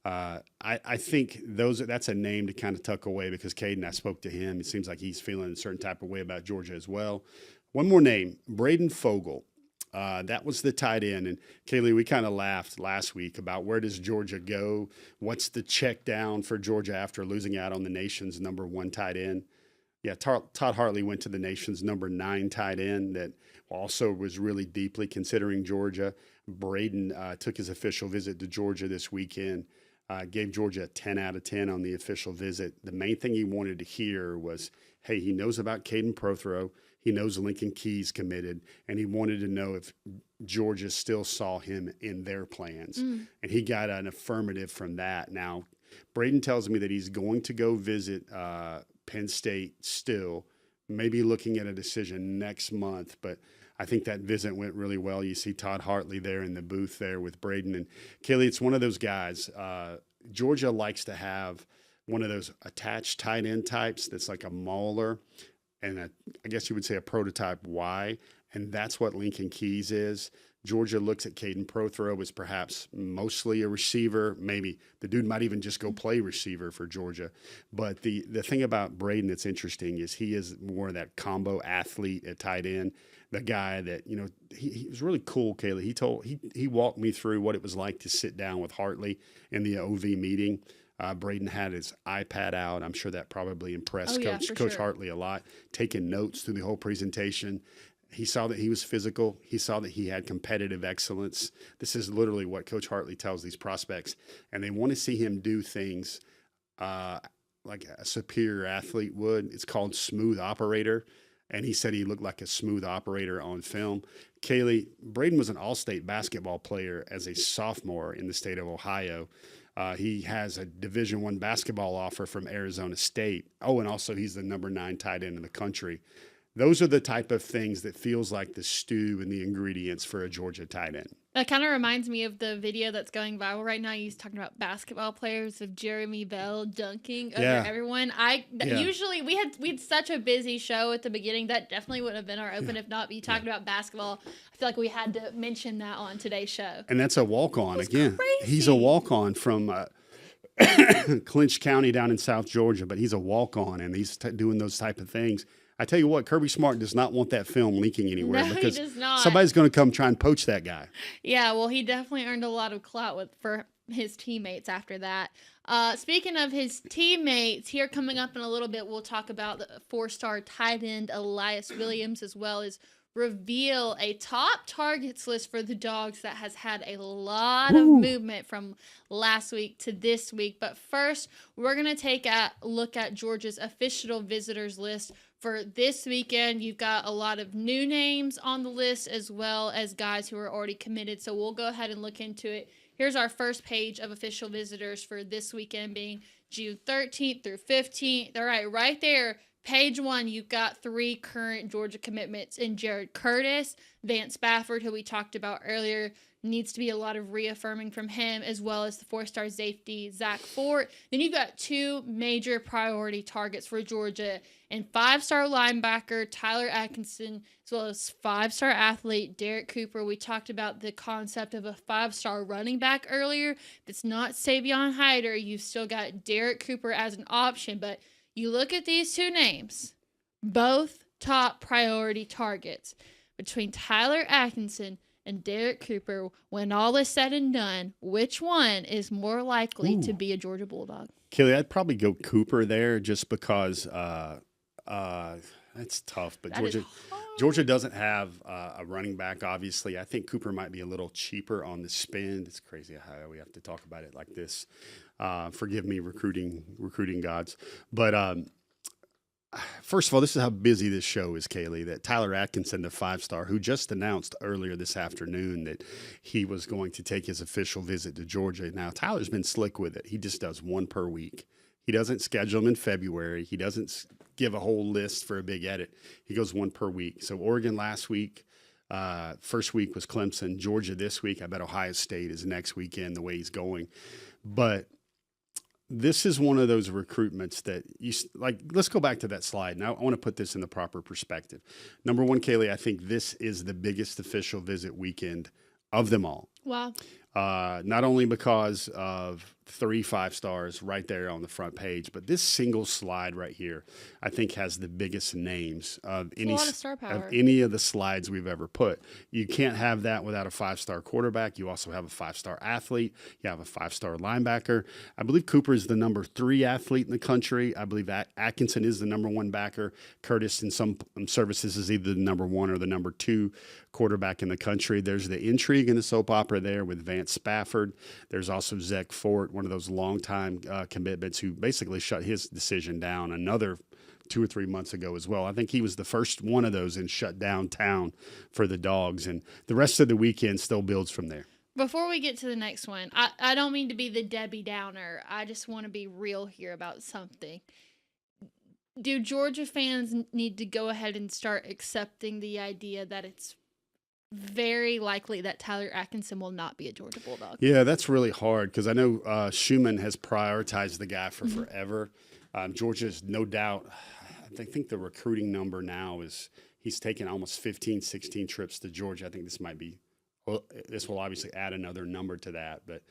I think that's a name to kind of tuck away because Caden, I spoke to him. It seems like he's feeling a certain type of way about Georgia as well. One more name, Braden Fogel. That was the tight end. And Kaylee, we kind of laughed last week about where does Georgia go? What's the check down for Georgia after losing out on the nation's number 1 tight end? Yeah, Todd Hartley went to the nation's number 9 tight end that also was really deeply considering Georgia. Braden took his official visit to Georgia this weekend. Gave Georgia a 10 out of 10 on the official visit. The main thing he wanted to hear was, hey, he knows about Caden Prothro. He knows Lincoln Key's committed, and he wanted to know if Georgia still saw him in their plans. And he got an affirmative from that. Now, Braden tells me that he's going to go visit Penn State still, maybe looking at a decision next month, but I think that visit went really well. You see Todd Hartley there in the booth there with Braden. And Kaylee, it's one of those guys. Georgia likes to have one of those attached tight end types that's like a mauler and I guess you would say a prototype Y. And that's what Lincoln Keys is. Georgia looks at Caden Prothro as perhaps mostly a receiver. Maybe the dude might even just go play receiver for Georgia. But the thing about Braden that's interesting is he is more of that combo athlete at tight end. The guy that, he was really cool, Kaylee. He walked me through what it was like to sit down with Hartley in the OV meeting. Braden had his iPad out. I'm sure that probably impressed Coach Hartley a lot, taking notes through the whole presentation. He saw that he was physical. He saw that he had competitive excellence. This is literally what Coach Hartley tells these prospects, and they want to see him do things like a superior athlete would. It's called smooth operator, and he said he looked like a smooth operator on film. Kaylee, Braden was an all-state basketball player as a sophomore in the state of Ohio. He has a Division I basketball offer from Arizona State. Oh, and also he's the number 9 tight end in the country. Those are the type of things that feels like the stew and the ingredients for a Georgia tight end. That kind of reminds me of the video that's going viral right now. He's talking about basketball players of Jeremy Bell dunking over everyone. Usually we had such a busy show at the beginning. That definitely would have been our open if not. But you talked about basketball. I feel like we had to mention that on today's show. And that's a walk-on again. Crazy. He's a walk-on from Clinch County down in South Georgia, but he's a walk-on, and he's doing those type of things. I tell you what, Kirby Smart does not want that film leaking anywhere because somebody's going to come try and poach that guy. Yeah, well, he definitely earned a lot of clout for his teammates after that. Speaking of his teammates, here coming up in a little bit, we'll talk about the 4-star tight end Elyiss Williams as well as reveal a top targets list for the Dawgs that has had a lot of movement from last week to this week. But first, we're going to take a look at Georgia's official visitors list for this weekend. You've got a lot of new names on the list as well as guys who are already committed. So we'll go ahead and look into it. Here's our first page of official visitors for this weekend, being June 13th through 15th. All right, right there. Page 1, you've got 3 current Georgia commitments in Jared Curtis, Vance Spafford, who we talked about earlier. Needs to be a lot of reaffirming from him, as well as the 4-star safety, Zach Fort. Then you've got 2 major priority targets for Georgia, and 5-star linebacker Tyler Atkinson, as well as 5-star athlete Derek Cooper. We talked about the concept of a 5-star running back earlier. If it's not Savion Hyder, you've still got Derek Cooper as an option, but you look at these 2 names, both top priority targets. Between Tyler Atkinson and Derek Cooper, when all is said and done, which one is more likely to be a Georgia Bulldog? Kaylee, I'd probably go Cooper there just because that's tough. But Georgia doesn't have a running back, obviously. I think Cooper might be a little cheaper on the spend. It's crazy how we have to talk about it like this. Forgive me, recruiting gods. But first of all, this is how busy this show is, Kaylee, that Tyler Atkinson, the 5-star, who just announced earlier this afternoon that he was going to take his official visit to Georgia. Now, Tyler's been slick with it. He just does 1 per week. He doesn't schedule them in February. He doesn't give a whole list for a big edit. He goes 1 per week. So Oregon last week, first week was Clemson. Georgia this week. I bet Ohio State is next weekend the way he's going. But this is one of those recruitments that you like. Let's go back to that slide. Now I want to put this in the proper perspective. Number 1, Kaylee, I think this is the biggest official visit weekend of them all. Wow. Not only because of 3 5-stars right there on the front page, but this single slide right here, I think, has the biggest names of any of the slides we've ever put. You can't have that without a 5-star quarterback. You also have a 5-star athlete. You have a 5-star linebacker. I believe Cooper is the number 3 athlete in the country. I believe Atkinson is the number 1 backer. Curtis, in some services, is either the number 1 or the number 2 quarterback in the country. There's the intrigue in the soap opera there with Vance Spafford. There's also Zach Fort, one of those longtime commitments who basically shut his decision down another 2 or 3 months ago as well. I think he was the first one of those and shut downtown for the Dawgs, and the rest of the weekend still builds from there. Before we get to the next one, I don't mean to be the Debbie Downer. I just want to be real here about something. Do Georgia fans need to go ahead and start accepting the idea that it's very likely that Tyler Atkinson will not be a Georgia Bulldog? Yeah, that's really hard because I know Schumann has prioritized the guy for forever. Georgia's no doubt, I think the recruiting number now is he's taken almost 15, 16 trips to Georgia. I think this will obviously add another number to that. But,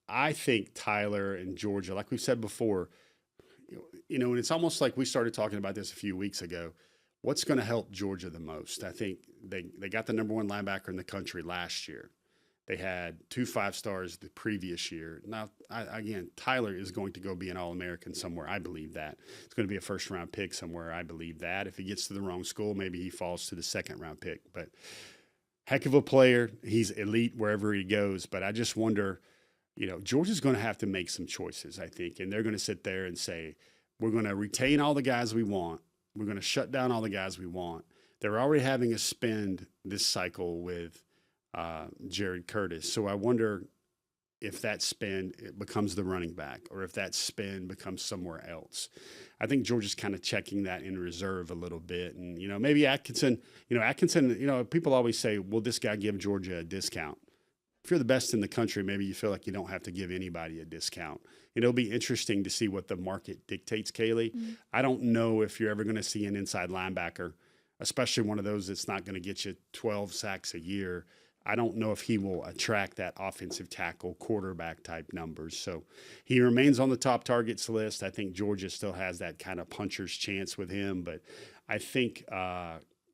I think Tyler and Georgia, like we said before, and it's almost like we started talking about this a few weeks ago. What's going to help Georgia the most? I think they got the number 1 linebacker in the country last year. They had 2 5-stars the previous year. Now, again, Tyler is going to go be an All-American somewhere. I believe that. It's going to be a first-round pick somewhere. I believe that. If he gets to the wrong school, maybe he falls to the second-round pick. But heck of a player. He's elite wherever he goes. But I just wonder, Georgia's going to have to make some choices, I think. And they're going to sit there and say, we're going to retain all the guys we want. We're going to shut down all the guys we want. They're already having a spend this cycle with Jared Curtis. So I wonder if that spend becomes the running back or if that spend becomes somewhere else. I think Georgia's kind of checking that in reserve a little bit. And, maybe Atkinson, people always say, will this guy give Georgia a discount? If you're the best in the country, maybe you feel like you don't have to give anybody a discount. It'll be interesting to see what the market dictates, Kaylee. Mm-hmm. I don't know if you're ever going to see an inside linebacker, especially one of those that's not going to get you 12 sacks a year. I don't know if he will attract that offensive tackle quarterback type numbers. So he remains on the top targets list. I think Georgia still has that kind of puncher's chance with him, but I think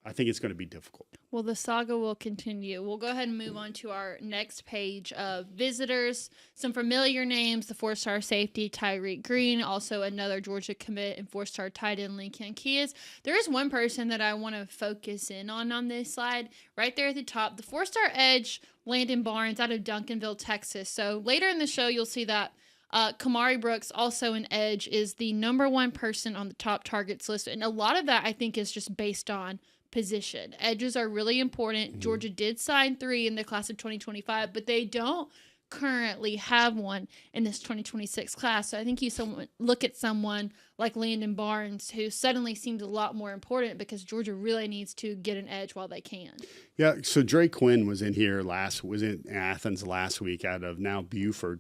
I think it's going to be difficult. Well, the saga will continue. We'll go ahead and move on to our next page of visitors. Some familiar names, the 4-star safety Tyreek Green, also another Georgia commit, and 4-star tight end Lincoln Keyes. There is one person that I want to focus in on this slide. Right there at the top, the 4-star edge, Landon Barnes out of Duncanville, Texas. So later in the show, you'll see that Kamari Brooks, also an edge, is the number one person on the top targets list. And a lot of that, I think, is just based on position. Edges are really important. Georgia did sign 3 in the class of 2025, but they don't currently have one in this 2026 class. So I think you look at someone like Landon Barnes, who suddenly seems a lot more important because Georgia really needs to get an edge while they can. Yeah, so Dre Quinn was in Athens last week out of now Buford,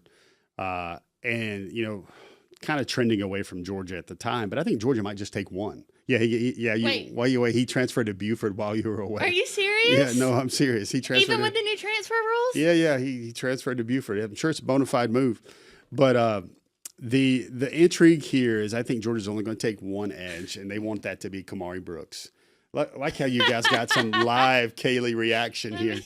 and kind of trending away from Georgia at the time. But I think Georgia might just take one. Yeah, while you wait, he transferred to Buford while you were away. Are you serious? Yeah, no, I'm serious. He transferred even with the new transfer rules. Yeah, he transferred to Buford. I'm sure it's a bona fide move, but the intrigue here is I think Georgia's only going to take one edge, and they want that to be Kamari Brooks. Like how you guys got some live Kaylee reaction here.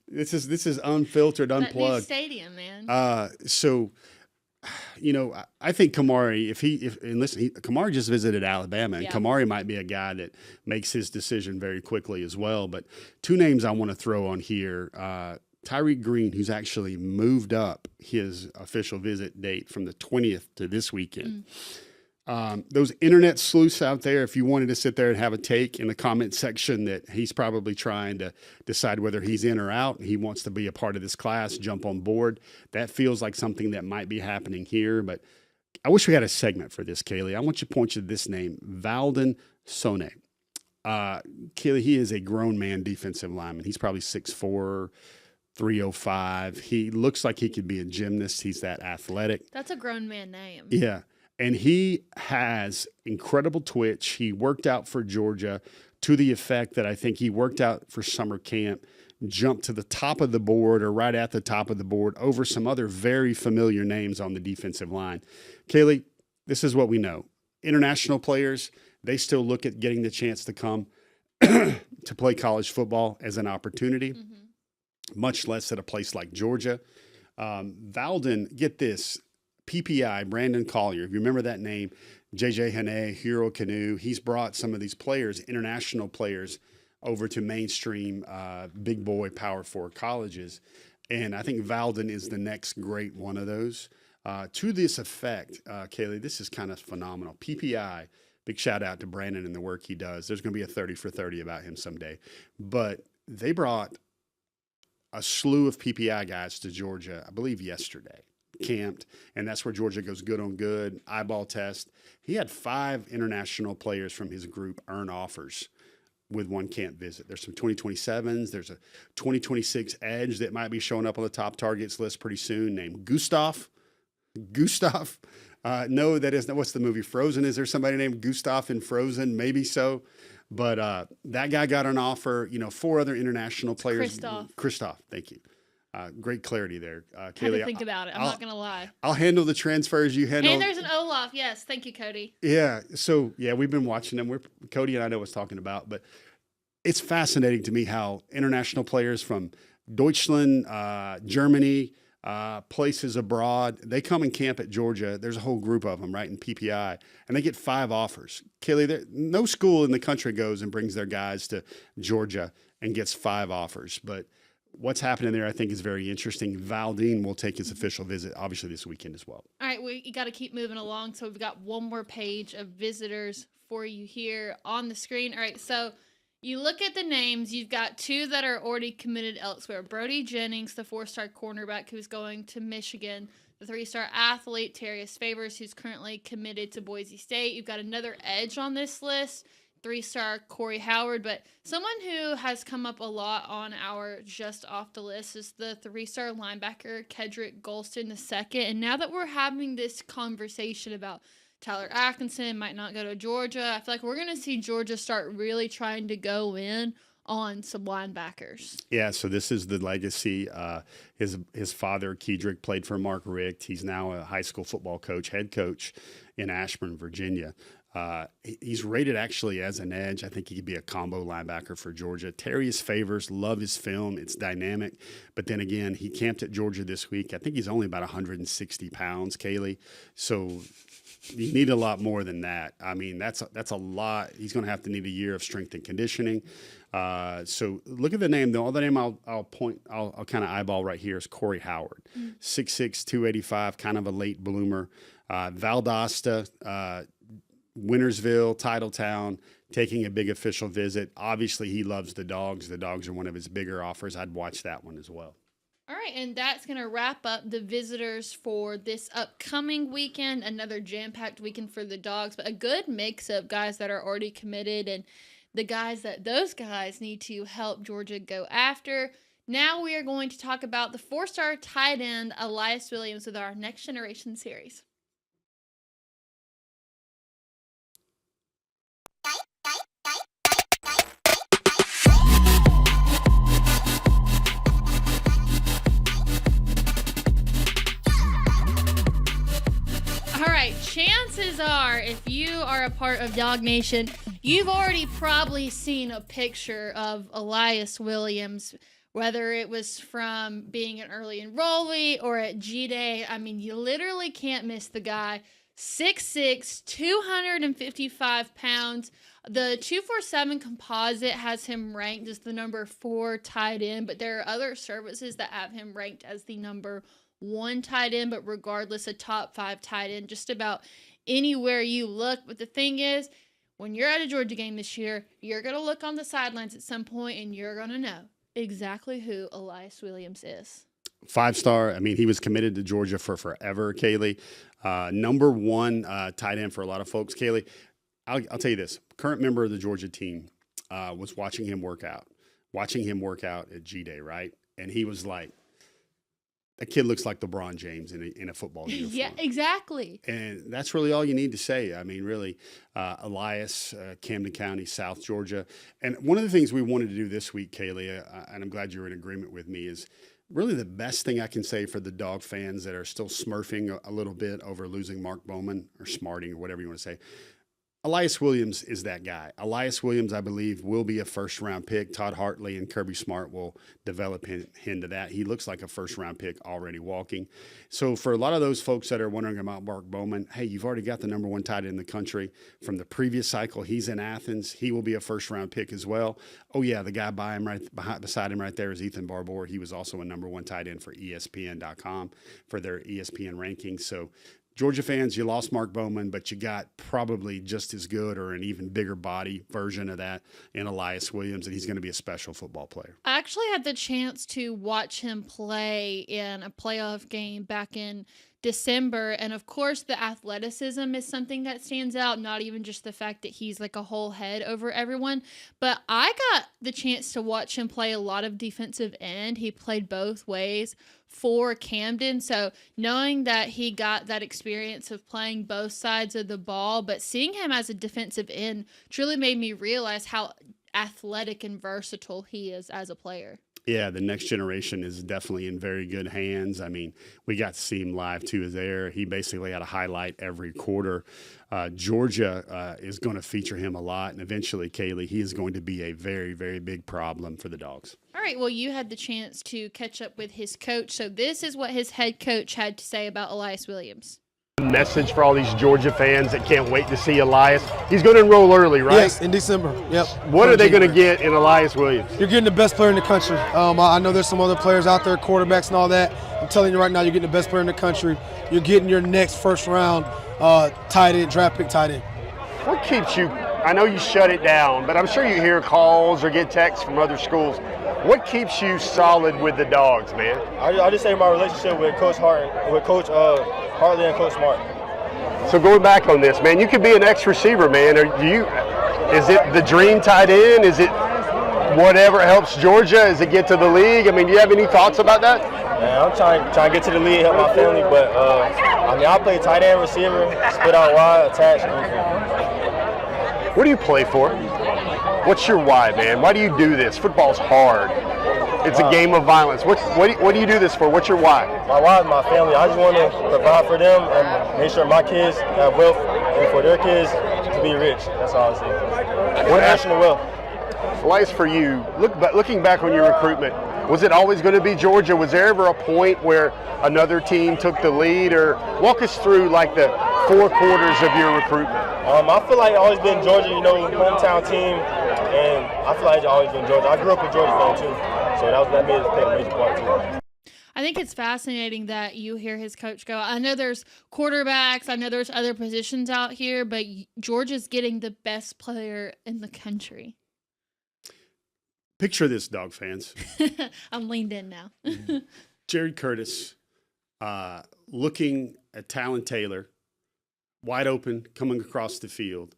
This is unfiltered, unplugged. That new stadium, man. So. I think Kamari, Kamari just visited Alabama, and Kamari might be a guy that makes his decision very quickly as well. But 2 names I want to throw on here. Tyreek Green, who's actually moved up his official visit date from the 20th to this weekend. Those internet sleuths out there, if you wanted to sit there and have a take in the comment section that he's probably trying to decide whether he's in or out, and he wants to be a part of this class, jump on board. That feels like something that might be happening here. But I wish we had a segment for this, Kaylee. I want you to point you to this name, Valden Sone. Kaylee, he is a grown man defensive lineman. He's probably 6'4", 305. He looks like he could be a gymnast. He's that athletic. That's a grown man name. Yeah. And he has incredible twitch. He worked out for Georgia to the effect that I think he worked out for summer camp, jumped to the top of the board or right at the top of the board over some other very familiar names on the defensive line. Kaylee, this is what we know. International players, they still look at getting the chance to come to play college football as an opportunity, much less at a place like Georgia. Valden, get this. PPI, Brandon Collier, if you remember that name, JJ Hane, Hero Canoe, he's brought some of these players, international players, over to mainstream big boy Power 4 colleges. And I think Valden is the next great one of those. To this effect, Kaylee, this is kind of phenomenal. PPI, big shout out to Brandon and the work he does. There's going to be a 30 for 30 about him someday. But they brought a slew of PPI guys to Georgia, I believe yesterday. Camped, and that's where Georgia goes good on good, eyeball test. He had 5 international players from his group earn offers with one camp visit. There's some 2027s. There's a 2026 edge that might be showing up on the top targets list pretty soon named Gustav. No, that isn't. What's the movie Frozen? Is there somebody named Gustav in Frozen? Maybe so. But that guy got an offer. 4 other international players. Christoph, thank you. Great clarity there. I had Kaylee, to think about it. I'm not going to lie. I'll handle the transfers. You handle. Hey, there's an Olaf. Yes. Thank you, Cody. Yeah. So, we've been watching them. Cody and I know what's talking about, but it's fascinating to me how international players from Deutschland, Germany, places abroad, they come and camp at Georgia. There's a whole group of them, right, in PPI, and they get 5 offers. Kaylee, no school in the country goes and brings their guys to Georgia and gets 5 offers, but what's happening there, I think, is very interesting. Valden will take his official visit, obviously, this weekend as well. All right, we got to keep moving along. So we've got one more page of visitors for you here on the screen. All right, so you look at the names. You've got 2 that are already committed elsewhere. Brody Jennings, the 4-star cornerback who's going to Michigan. The 3-star athlete, Terrius Favors, who's currently committed to Boise State. You've got another edge on this list. 3-star Corey Howard, but someone who has come up a lot on our just off the list is the 3-star linebacker Kedrick Golston II. And now that we're having this conversation about Tyler Atkinson might not go to Georgia, I feel like we're going to see Georgia start really trying to go in on some linebackers. Yeah, so this is the legacy. His father, Kedrick, played for Mark Richt. He's now a high school football coach, head coach, in Ashburn, Virginia. He's rated actually as an edge. I think he could be a combo linebacker for Georgia. Terrius Favors, love his film. It's dynamic. But then again, he camped at Georgia this week. I think he's only about 160 pounds, Kaylee. So you need a lot more than that. I mean, that's a lot. He's going to have to need a year of strength and conditioning. So look at the name. The other name I'll kind of eyeball right here is Corey Howard, 6'6", 285, kind of a late bloomer. Valdosta, Wintersville, Titletown, taking a big official visit. Obviously, he loves the Dawgs. The Dawgs are one of his bigger offers. I'd watch that one as well. All right, and that's going to wrap up the visitors for this upcoming weekend. Another jam-packed weekend for the Dawgs, but a good mix of guys that are already committed and those guys need to help Georgia go after. Now we are going to talk about the 4-star tight end, Elyiss Williams, with our Next Generation series. All right, chances are, if you are a part of DawgNation, you've already probably seen a picture of Elyiss Williams, whether it was from being an early enrollee or at G-Day. I mean, you literally can't miss the guy. 6'6", 255 pounds. The 247 composite has him ranked as the number 4 tight end, but there are other services that have him ranked as the number 1 tight end, but regardless, a top 5 tight end just about anywhere you look. But the thing is, when you're at a Georgia game this year, you're going to look on the sidelines at some point and you're going to know exactly who Elyiss Williams is. 5-star. I mean, he was committed to Georgia for forever, Kaylee. Number 1 tight end for a lot of folks, Kaylee. I'll tell you this. Current member of the Georgia team was watching him work out at G-Day, right? And he was like, that kid looks like LeBron James in a football uniform. Yeah, exactly. And that's really all you need to say. I mean, really, Elyiss, Camden County, South Georgia. And one of the things we wanted to do this week, Kaylee, and I'm glad you're in agreement with me, is really the best thing I can say for the Dawg fans that are still smurfing a little bit over losing Mark Bowman, or smarting, or whatever you want to say. Elyiss Williams is that guy. Elyiss Williams, I believe, will be a first-round pick. Todd Hartley and Kirby Smart will develop him into that. He looks like a first-round pick already walking. So for a lot of those folks that are wondering about Mark Bowman, hey, you've already got the number 1 tight end in the country. From the previous cycle, he's in Athens. He will be a first-round pick as well. Oh, yeah, the guy beside him right there is Ethan Barbour. He was also a number 1 tight end for ESPN.com for their ESPN rankings. So Georgia fans, you lost Mark Bowman, but you got probably just as good or an even bigger body version of that in Elyiss Williams, and he's going to be a special football player. I actually had the chance to watch him play in a playoff game back in December, and of course the athleticism is something that stands out, not even just the fact that he's like a whole head over everyone, but I got the chance to watch him play a lot of defensive end. He played both ways for Camden, so knowing that he got that experience of playing both sides of the ball, but seeing him as a defensive end truly made me realize how athletic and versatile he is as a player. Yeah, the next generation is definitely in very good hands. I mean, we got to see him live too there. He basically had a highlight every quarter. Georgia is going to feature him a lot, and eventually, Kaylee, he is going to be a very, very big problem for the Dawgs. All right, well, you had the chance to catch up with his coach, so this is what his head coach had to say about Elyiss Williams. Message for all these Georgia fans that can't wait to see Elyiss. He's going to enroll early, right? Yes, in December. Yep. What are they going to get in Elyiss Williams? You're getting the best player in the country. I know there's some other players out there, quarterbacks and all that. I'm telling you right now, you're getting the best player in the country. You're getting your next first-round tight end, draft pick tight end. What keeps you? I know you shut it down, but I'm sure you hear calls or get texts from other schools. What keeps you solid with the Dawgs, man? I just say my relationship with Coach Hartley and Coach Smart. So going back on this, man, you could be an ex-receiver, man. Is it the dream tight end? Is it whatever helps Georgia? Is it get to the league? I mean, do you have any thoughts about that? Man, I'm trying to get to the league, help my family, but I play tight end, receiver, split out wide, attach. What do you play for? What's your why, man? Why do you do this? Football's hard. It's a game of violence. What do you do this for? What's your why? My why is my family. I just want to provide for them and make sure my kids have wealth and for their kids to be rich. That's all I see. International wealth. Elyiss, for you, looking back on your recruitment, was it always going to be Georgia? Was there ever a point where another team took the lead? Or walk us through like the 4 quarters of your recruitment. I feel like it's always been Georgia, hometown team, and I feel like it's always been Georgia. I grew up a Georgia fan too, so that made a major part too. I think it's fascinating that you hear his coach go, I know there's quarterbacks, I know there's other positions out here, but Georgia's getting the best player in the country. Picture this, Dawg fans. I'm leaned in now. Jared Curtis looking at Talon Taylor, wide open, coming across the field,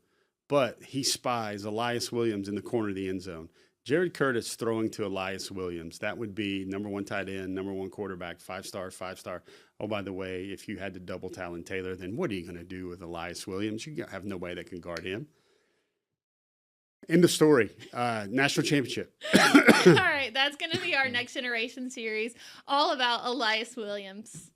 but he spies Elyiss Williams in the corner of the end zone. Jared Curtis throwing to Elyiss Williams. That would be number 1 tight end, number 1 quarterback, 5-star, 5-star. Oh, by the way, if you had to double Talon Taylor, then what are you going to do with Elyiss Williams? You have nobody that can guard him. End of story. National championship. All right, that's going to be our next generation series, all about Elyiss Williams.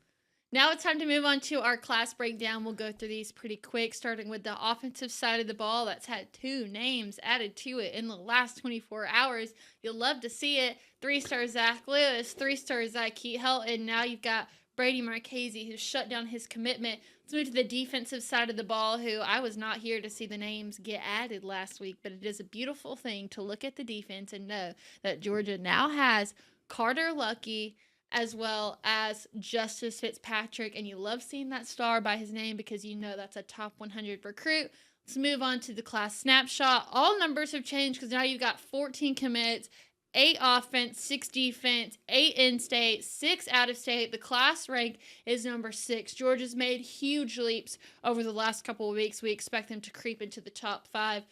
Now it's time to move on to our class breakdown. We'll go through these pretty quick, starting with the offensive side of the ball. That's had 2 names added to it in the last 24 hours. You'll love to see it. 3-star Zach Lewis, 3-star Zach Helton. Now you've got Brady Marchese, who's shut down his commitment. Let's move to the defensive side of the ball, who I was not here to see the names get added last week, but it is a beautiful thing to look at the defense and know that Georgia now has Carter Lucky as well as Justice Fitzpatrick, and you love seeing that star by his name because you know that's a top 100 recruit. Let's move on to the class snapshot. All numbers have changed because now you've got 14 commits, 8 offense, 6 defense, 8 in-state, 6 out-of-state. The class rank is number 6. Georgia's made huge leaps over the last couple of weeks. We expect them to creep into the top 5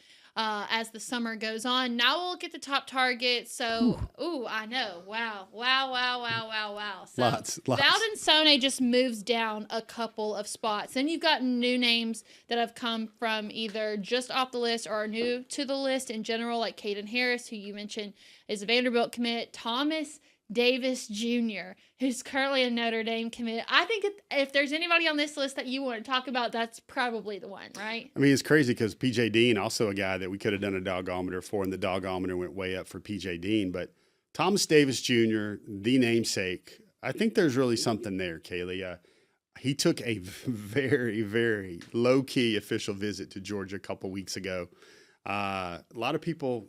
as the summer goes on. Now we'll get the top targets. So, I know. Wow. So Lots. Valdon Sone just moves down a couple of spots. Then you've got new names that have come from either just off the list or are new to the list in general, like Caden Harris, who you mentioned is a Vanderbilt commit, Thomas Davis Jr., who's currently a Notre Dame commit. I think if there's anybody on this list that you want to talk about, that's probably the one, right? I mean, it's crazy because P.J. Dean, also a guy that we could have done a dogometer for, and the dogometer went way up for P.J. Dean. But Thomas Davis Jr., the namesake, I think there's really something there, Kaylee. He took a very, very low-key official visit to Georgia a couple weeks ago. A lot of people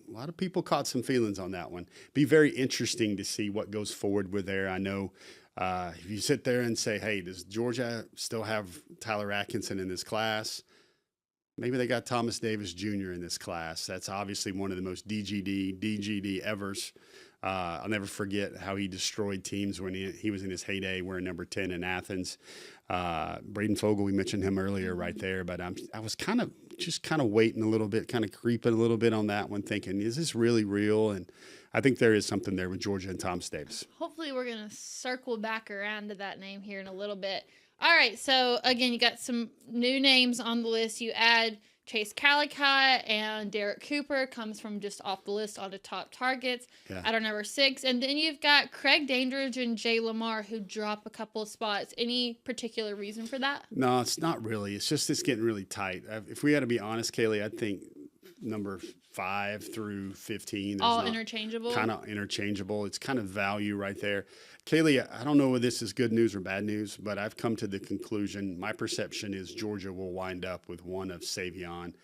caught some feelings on that one. Be very interesting to see what goes forward with there. I know if you sit there and say, hey, does Georgia still have Tyler Atkinson in this class? Maybe they got Thomas Davis Jr. in this class. That's obviously one of the most DGD evers. I'll never forget how he destroyed teams when he was in his heyday wearing number 10 in Athens. Braden Fogel, we mentioned him earlier right there, but I was kind of waiting a little bit, kind of creeping a little bit on that one, thinking, is this really real? And I think there is something there with Georgia and Thomas Davis. Hopefully we're going to circle back around to that name here in a little bit. All right, so again, you got some new names on the list. You add Chase Calicut and Derek Cooper, comes from just off the list on the top targets at our number 6. And then you've got Craig Dandridge and Jay Lamar, who drop a couple of spots. Any particular reason for that? No, it's not really. It's just it's getting really tight. If we had to be honest, Kaylee, I think number 5 through 15. All interchangeable? Kind of interchangeable. It's kind of value right there. Kaylee, I don't know whether this is good news or bad news, but I've come to the conclusion, my perception is Georgia will wind up with one of Savion,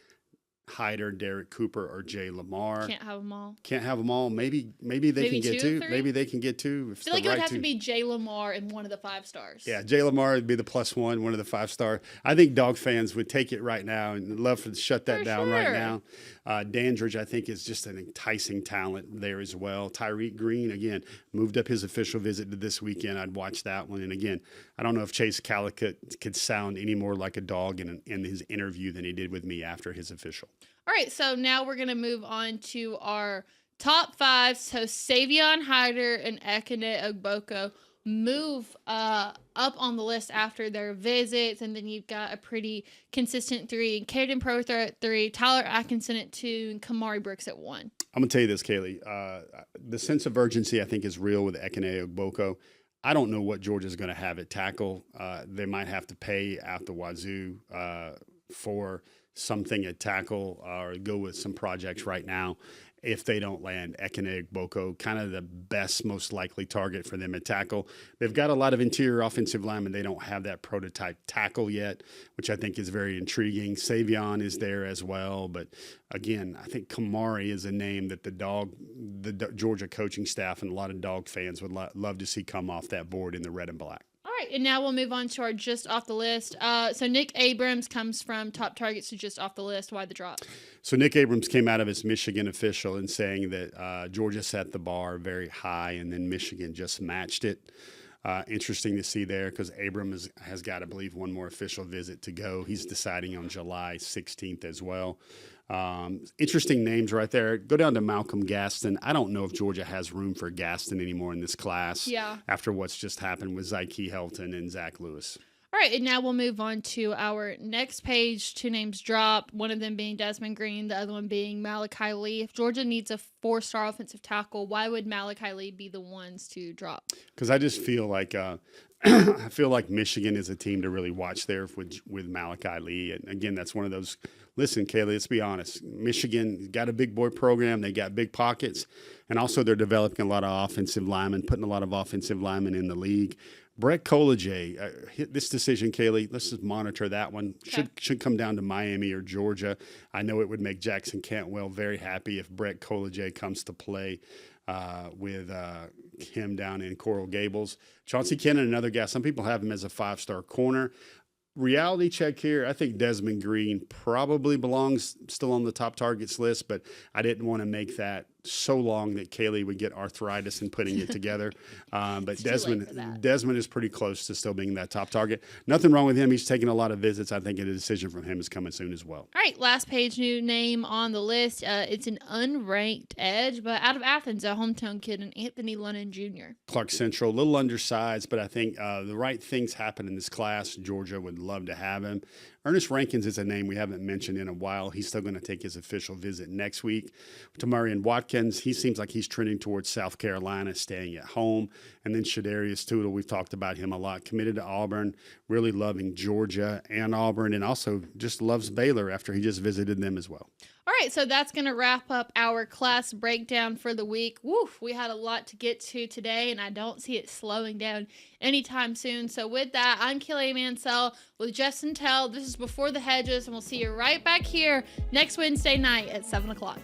Hyder, Derek Cooper, or Jay Lamar. Can't have them all. Can't have them all. Maybe they can get 2. Maybe they can get 2. I feel like it would have to be Jay Lamar and one of the 5 stars. Yeah, Jay Lamar would be the +1, one of the 5-star. I think Dawg fans would take it right now and love to shut that down right now. Dandridge, I think, is just an enticing talent there as well. Tyreek Green, again, moved up his official visit to this weekend. I'd watch that one. And again, I don't know if Chase Calicut could sound any more like a dog in his interview than he did with me after his official. All right, so now we're going to move on to our top 5. So Savion Hyder and Ekene Ogboko move up on the list after their visits, and then you've got a pretty consistent 3. Caden Prother at 3, Tyler Atkinson at 2, and Kamari Brooks at 1. I'm going to tell you this, Kaylee. The sense of urgency, I think, is real with Ekene Ogboko. I don't know what Georgia's going to have at tackle. They might have to pay out the wazoo for something at tackle or go with some projects right now if they don't land Ekene Ogboko, kind of the best, most likely target for them at tackle. They've got a lot of interior offensive linemen. They don't have that prototype tackle yet, which I think is very intriguing. Savion is there as well. But again, I think Kamari is a name that the Georgia coaching staff and a lot of Dawg fans would love to see come off that board in the red and black. All right, and now we'll move on to our just off the list. So Nick Abrams comes from top targets to just off the list. Why the drop? So Nick Abrams came out of his Michigan official and saying that Georgia set the bar very high and then Michigan just matched it. Interesting to see there because Abrams has got, I believe, one more official visit to go. He's deciding on July 16th as well. Interesting names right there. Go down to Malcolm Gaston. I don't know if Georgia has room for Gaston anymore in this class. Yeah. After what's just happened with Zyke Helton and Zach Lewis. All right, and now we'll move on to our next page. Two names drop, one of them being Desmond Green, the other one being Malachi Lee. If Georgia needs a 4-star offensive tackle, why would Malachi Lee be the ones to drop? Because I just feel like I feel like Michigan is a team to really watch there with Malachi Lee. And again, that's one of those. Listen, Kaylee, let's be honest. Michigan got a big boy program. They got big pockets. And also they're developing a lot of offensive linemen, putting a lot of offensive linemen in the league. Brett Collegier, this decision, Kaylee, let's just monitor that one. Okay. Should come down to Miami or Georgia. I know it would make Jackson Cantwell very happy if Brett Collegier comes to play with him down in Coral Gables. Chauncey Kennon, another guy. Some people have him as a 5-star corner. Reality check here. I think Desmond Green probably belongs still on the top targets list, but I didn't want to make that so long that Kaylee would get arthritis in putting it together. But Desmond is pretty close to still being that top target. Nothing wrong with him. He's taking a lot of visits. I think a decision from him is coming soon as well. All right, last page, new name on the list. It's an unranked edge, but out of Athens, a hometown kid, and Anthony Lennon Jr. Clark Central, a little undersized, but I think the right things happen in this class. Georgia would love to have him. Ernest Rankins is a name we haven't mentioned in a while. He's still going to take his official visit next week. Tamarian Watkins, he seems like he's trending towards South Carolina, staying at home. And then Shadarius Tootle, we've talked about him a lot, committed to Auburn, really loving Georgia and Auburn, and also just loves Baylor after he just visited them as well. All right, so that's going to wrap up our class breakdown for the week. Woof, we had a lot to get to today, and I don't see it slowing down anytime soon. So with that, I'm Kaylee Mansell with Sentell. This is Before the Hedges, and we'll see you right back here next Wednesday night at 7 o'clock.